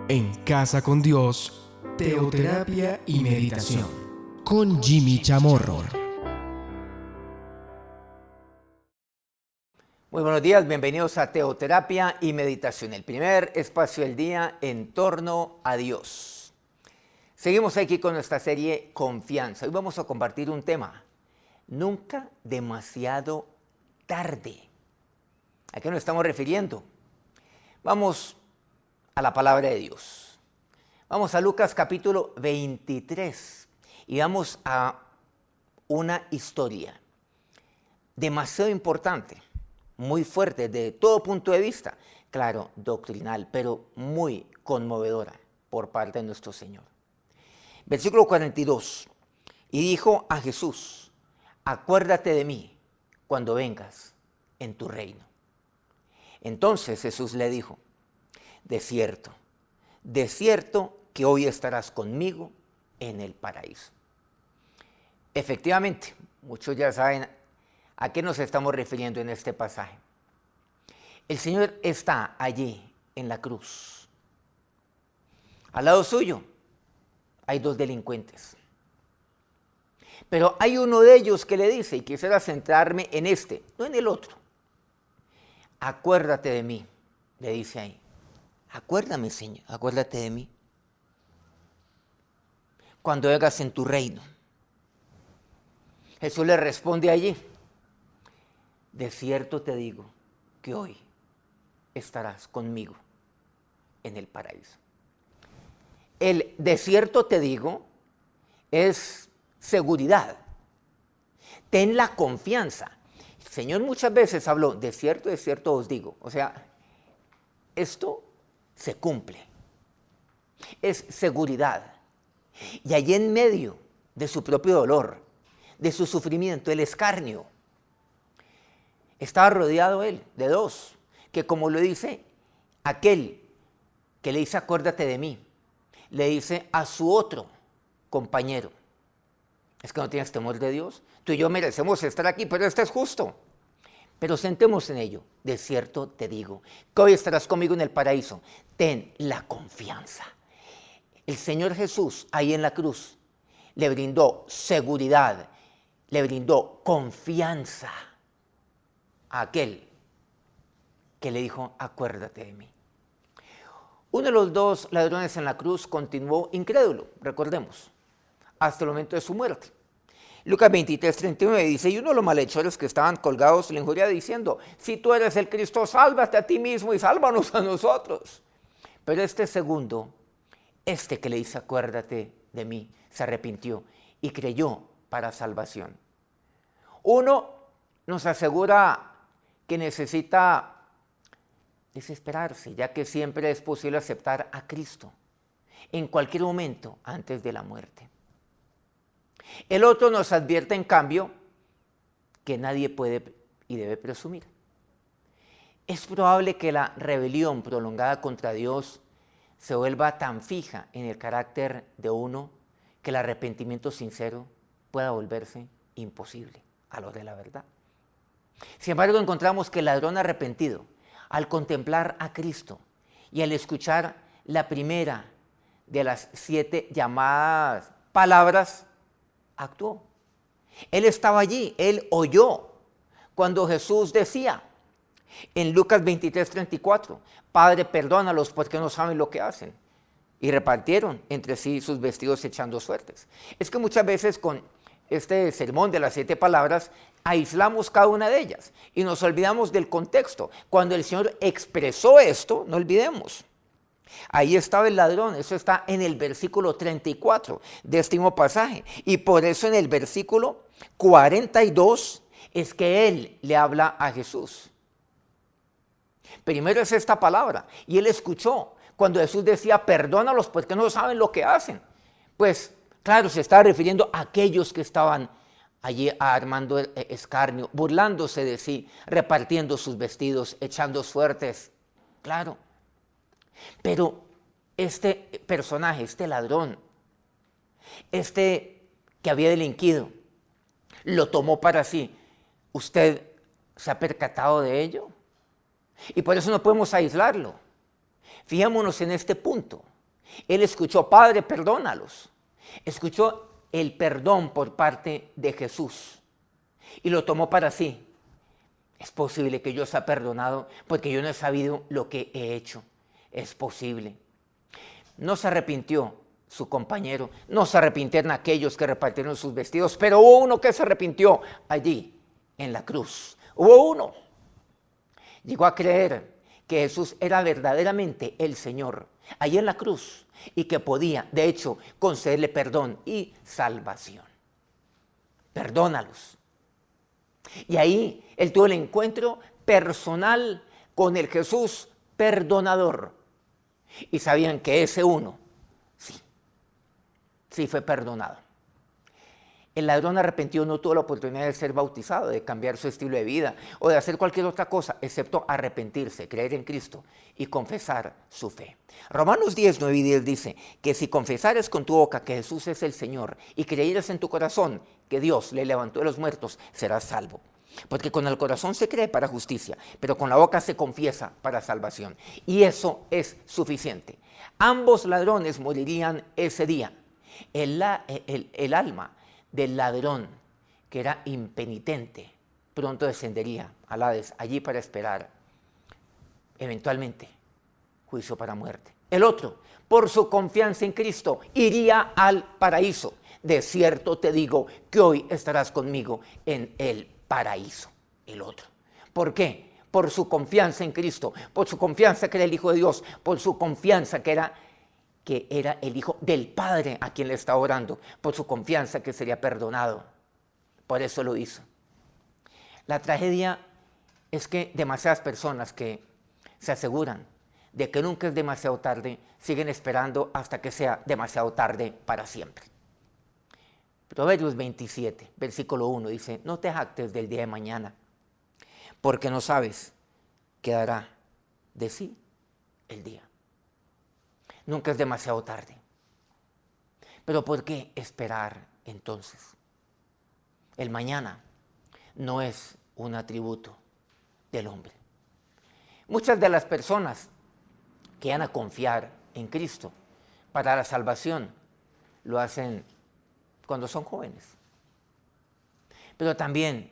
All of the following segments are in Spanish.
En Casa con Dios, teoterapia y meditación, con Jimmy Chamorro. Muy buenos días, bienvenidos a Teoterapia y Meditación, el primer espacio del día en torno a Dios. Seguimos aquí con nuestra serie Confianza. Hoy vamos a compartir un tema, nunca demasiado tarde. ¿A qué nos estamos refiriendo? Vamos a la palabra de Dios. Vamos a Lucas capítulo 23 y vamos a una historia demasiado importante, muy fuerte desde todo punto de vista, claro, doctrinal, pero muy conmovedora por parte de nuestro Señor. Versículo 42, y dijo a Jesús, acuérdate de mí cuando vengas en tu reino. Entonces Jesús le dijo, de cierto que hoy estarás conmigo en el paraíso. Efectivamente, muchos ya saben a qué nos estamos refiriendo en este pasaje. El Señor está allí en la cruz. Al lado suyo hay dos delincuentes. Pero hay uno de ellos que le dice, y quisiera centrarme en este, no en el otro. Acuérdate de mí, le dice ahí. Acuérdame, Señor, acuérdate de mí. Cuando vengas en tu reino. Jesús le responde allí. De cierto te digo que hoy estarás conmigo en el paraíso. El de cierto te digo es seguridad. Ten la confianza. El Señor muchas veces habló, de cierto os digo. O sea, esto se cumple. Es seguridad. Y allí en medio de su propio dolor, de su sufrimiento, el escarnio, estaba rodeado él de dos, que como lo dice aquel que le dice acuérdate de mí, le dice a su otro compañero, es que no tienes temor de Dios, tú y yo merecemos estar aquí, pero este es justo. Pero sentemos en ello, de cierto te digo, que hoy estarás conmigo en el paraíso, ten la confianza. El Señor Jesús ahí en la cruz le brindó seguridad, le brindó confianza a aquel que le dijo, acuérdate de mí. Uno de los dos ladrones en la cruz continuó incrédulo, recordemos, hasta el momento de su muerte. Lucas 23, 39 dice, y uno de los malhechores que estaban colgados le injuria diciendo, si tú eres el Cristo, sálvate a ti mismo y sálvanos a nosotros. Pero este segundo, este que le dice, acuérdate de mí, se arrepintió y creyó para salvación. Uno nos asegura que necesita desesperarse, ya que siempre es posible aceptar a Cristo en cualquier momento antes de la muerte. El otro nos advierte, en cambio, que nadie puede y debe presumir. Es probable que la rebelión prolongada contra Dios se vuelva tan fija en el carácter de uno que el arrepentimiento sincero pueda volverse imposible a la hora de la verdad. Sin embargo, encontramos que el ladrón arrepentido, al contemplar a Cristo y al escuchar la primera de las 7 llamadas palabras, actuó. Él estaba allí, él oyó cuando Jesús decía en Lucas 23, 34, Padre, perdónalos porque no saben lo que hacen. Y repartieron entre sí sus vestidos echando suertes. Es que muchas veces con este sermón de las 7 palabras aislamos cada una de ellas y nos olvidamos del contexto. Cuando el Señor expresó esto, no olvidemos. Ahí estaba el ladrón, eso está en el versículo 34 de este mismo pasaje. Y por eso en el versículo 42 es que él le habla a Jesús. Primero es esta palabra, y él escuchó cuando Jesús decía, perdónalos porque no saben lo que hacen. Pues claro, se estaba refiriendo a aquellos que estaban allí armando escarnio, burlándose de sí, repartiendo sus vestidos, echando suertes. Claro. Pero este personaje, este ladrón, este que había delinquido, lo tomó para sí. ¿Usted se ha percatado de ello? Y por eso no podemos aislarlo. Fijémonos en este punto. Él escuchó, Padre, perdónalos. Escuchó el perdón por parte de Jesús y lo tomó para sí. Es posible que yo sea perdonado porque yo no he sabido lo que he hecho. Es posible. No se arrepintió su compañero, no se arrepintieron aquellos que repartieron sus vestidos, pero hubo uno que se arrepintió allí en la cruz. Hubo uno. Llegó a creer que Jesús era verdaderamente el Señor, allí en la cruz, y que podía, de hecho, concederle perdón y salvación. Perdónalos. Y ahí él tuvo el encuentro personal con el Jesús perdonador. Y sabían que ese uno, sí fue perdonado. El ladrón arrepentido no tuvo la oportunidad de ser bautizado, de cambiar su estilo de vida o de hacer cualquier otra cosa, excepto arrepentirse, creer en Cristo y confesar su fe. Romanos 10, 9 y 10 dice que si confesares con tu boca que Jesús es el Señor y creyeres en tu corazón que Dios le levantó de los muertos, serás salvo. Porque con el corazón se cree para justicia, pero con la boca se confiesa para salvación. Y eso es suficiente. Ambos ladrones morirían ese día. El alma del ladrón, que era impenitente, pronto descendería al Hades, allí para esperar, eventualmente, juicio para muerte. El otro, por su confianza en Cristo, iría al paraíso. De cierto te digo que hoy estarás conmigo en el paraíso. El otro. ¿Por qué? Por su confianza en Cristo, por su confianza que era el Hijo de Dios, por su confianza que era el Hijo del Padre a quien le está orando, por su confianza que sería perdonado. Por eso lo hizo. La tragedia es que demasiadas personas que se aseguran de que nunca es demasiado tarde, siguen esperando hasta que sea demasiado tarde para siempre. Proverbios 27, versículo 1 dice, no te jactes del día de mañana, porque no sabes qué dará de sí el día. Nunca es demasiado tarde. Pero ¿por qué esperar entonces? El mañana no es un atributo del hombre. Muchas de las personas que van a confiar en Cristo para la salvación lo hacen cuando son jóvenes. Pero también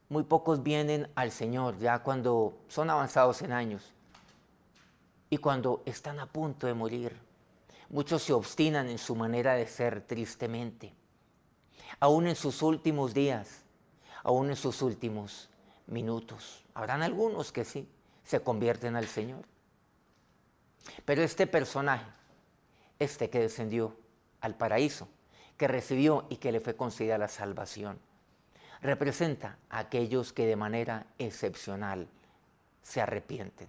muy pocos vienen al Señor ya cuando son avanzados en años y cuando están a punto de morir. Muchos se obstinan en su manera de ser tristemente, aún en sus últimos días, aún en sus últimos minutos. Habrán algunos que sí se convierten al Señor. Pero este personaje, que descendió al paraíso, que recibió y que le fue concedida la salvación, representa a aquellos que de manera excepcional se arrepienten.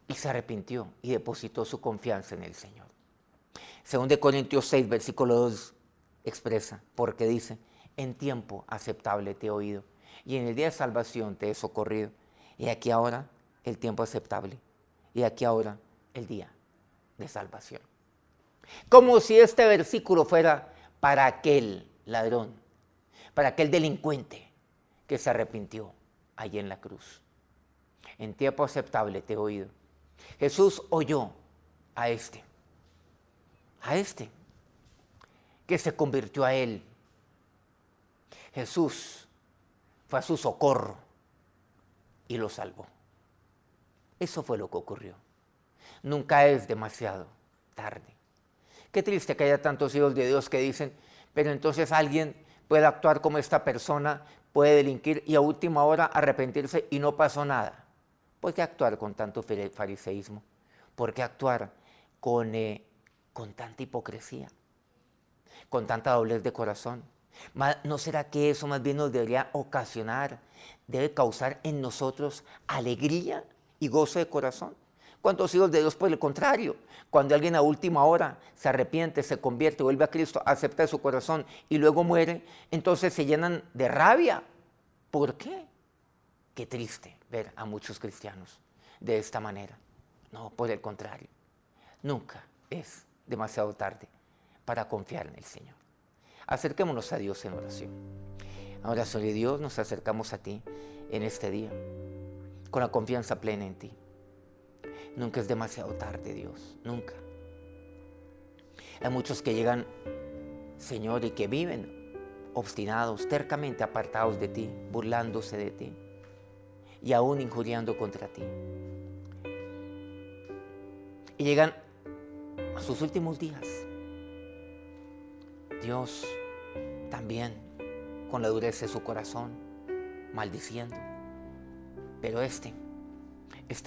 Y se arrepintió y depositó su confianza en el Señor. Según de Corintios 6, versículo 2, expresa, porque dice, en tiempo aceptable te he oído, y en el día de salvación te he socorrido. Y aquí ahora el tiempo aceptable, y aquí ahora el día de salvación. Como si este versículo fuera para aquel ladrón, para aquel delincuente que se arrepintió allí en la cruz. En tiempo aceptable te he oído. Jesús oyó a este que se convirtió a él. Jesús fue a su socorro y lo salvó. Eso fue lo que ocurrió. Nunca es demasiado tarde. Qué triste que haya tantos hijos de Dios que dicen, pero entonces alguien puede actuar como esta persona, puede delinquir y a última hora arrepentirse y no pasó nada. ¿Por qué actuar con tanto fariseísmo? ¿Por qué actuar con tanta hipocresía? Con tanta doblez de corazón. ¿No será que eso más bien nos debería ocasionar, debe causar en nosotros alegría y gozo de corazón? ¿Cuántos hijos de Dios por el contrario? Cuando alguien a última hora se arrepiente, se convierte, vuelve a Cristo, acepta de su corazón y luego muere, entonces se llenan de rabia. ¿Por qué? Qué triste ver a muchos cristianos de esta manera. No, por el contrario, nunca es demasiado tarde para confiar en el Señor. Acerquémonos a Dios en oración. Ahora, sobre Dios, nos acercamos a ti en este día, con la confianza plena en ti. Nunca es demasiado tarde, Dios, nunca. Hay muchos que llegan, Señor, y que viven obstinados, tercamente apartados de ti, burlándose de ti y aún injuriando contra ti. Y llegan a sus últimos días. Dios también con la dureza de su corazón, maldiciendo. Pero este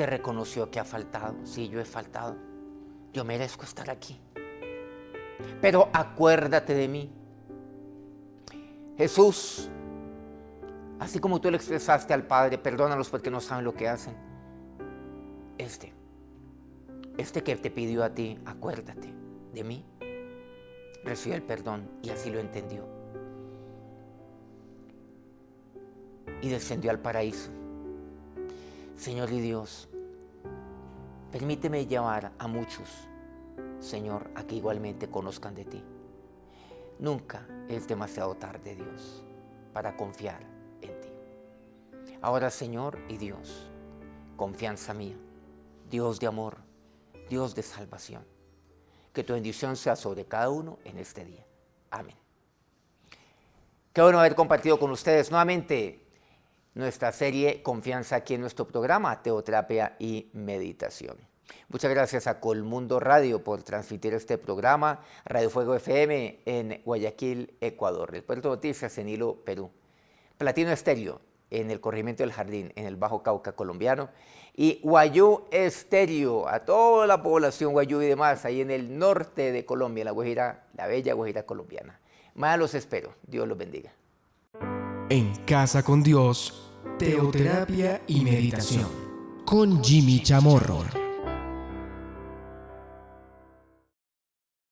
reconoció que ha faltado. Sí, yo he faltado. Yo merezco estar aquí. Pero acuérdate de mí. Jesús, así como tú le expresaste al Padre, perdónalos porque no saben lo que hacen. Este que te pidió a ti, acuérdate de mí, recibió el perdón y así lo entendió. Y descendió al paraíso. Señor y Dios, permíteme llevar a muchos, Señor, a que igualmente conozcan de ti. Nunca es demasiado tarde, Dios, para confiar en ti. Ahora, Señor y Dios, confianza mía, Dios de amor, Dios de salvación, que tu bendición sea sobre cada uno en este día. Amén. Qué bueno haber compartido con ustedes nuevamente nuestra serie Confianza aquí en nuestro programa Teoterapia y Meditación. Muchas gracias a Colmundo Radio por transmitir este programa, Radio Fuego FM en Guayaquil, Ecuador, el Puerto Noticias en Hilo, Perú, Platino Estéreo en el Corregimiento del Jardín, en el Bajo Cauca colombiano, y Guayú Estéreo a toda la población Guayú y demás, ahí en el norte de Colombia, la bella Guajira colombiana. Mañana los espero. Dios los bendiga. En Casa con Dios, Teoterapia y Meditación, con Jimmy Chamorro.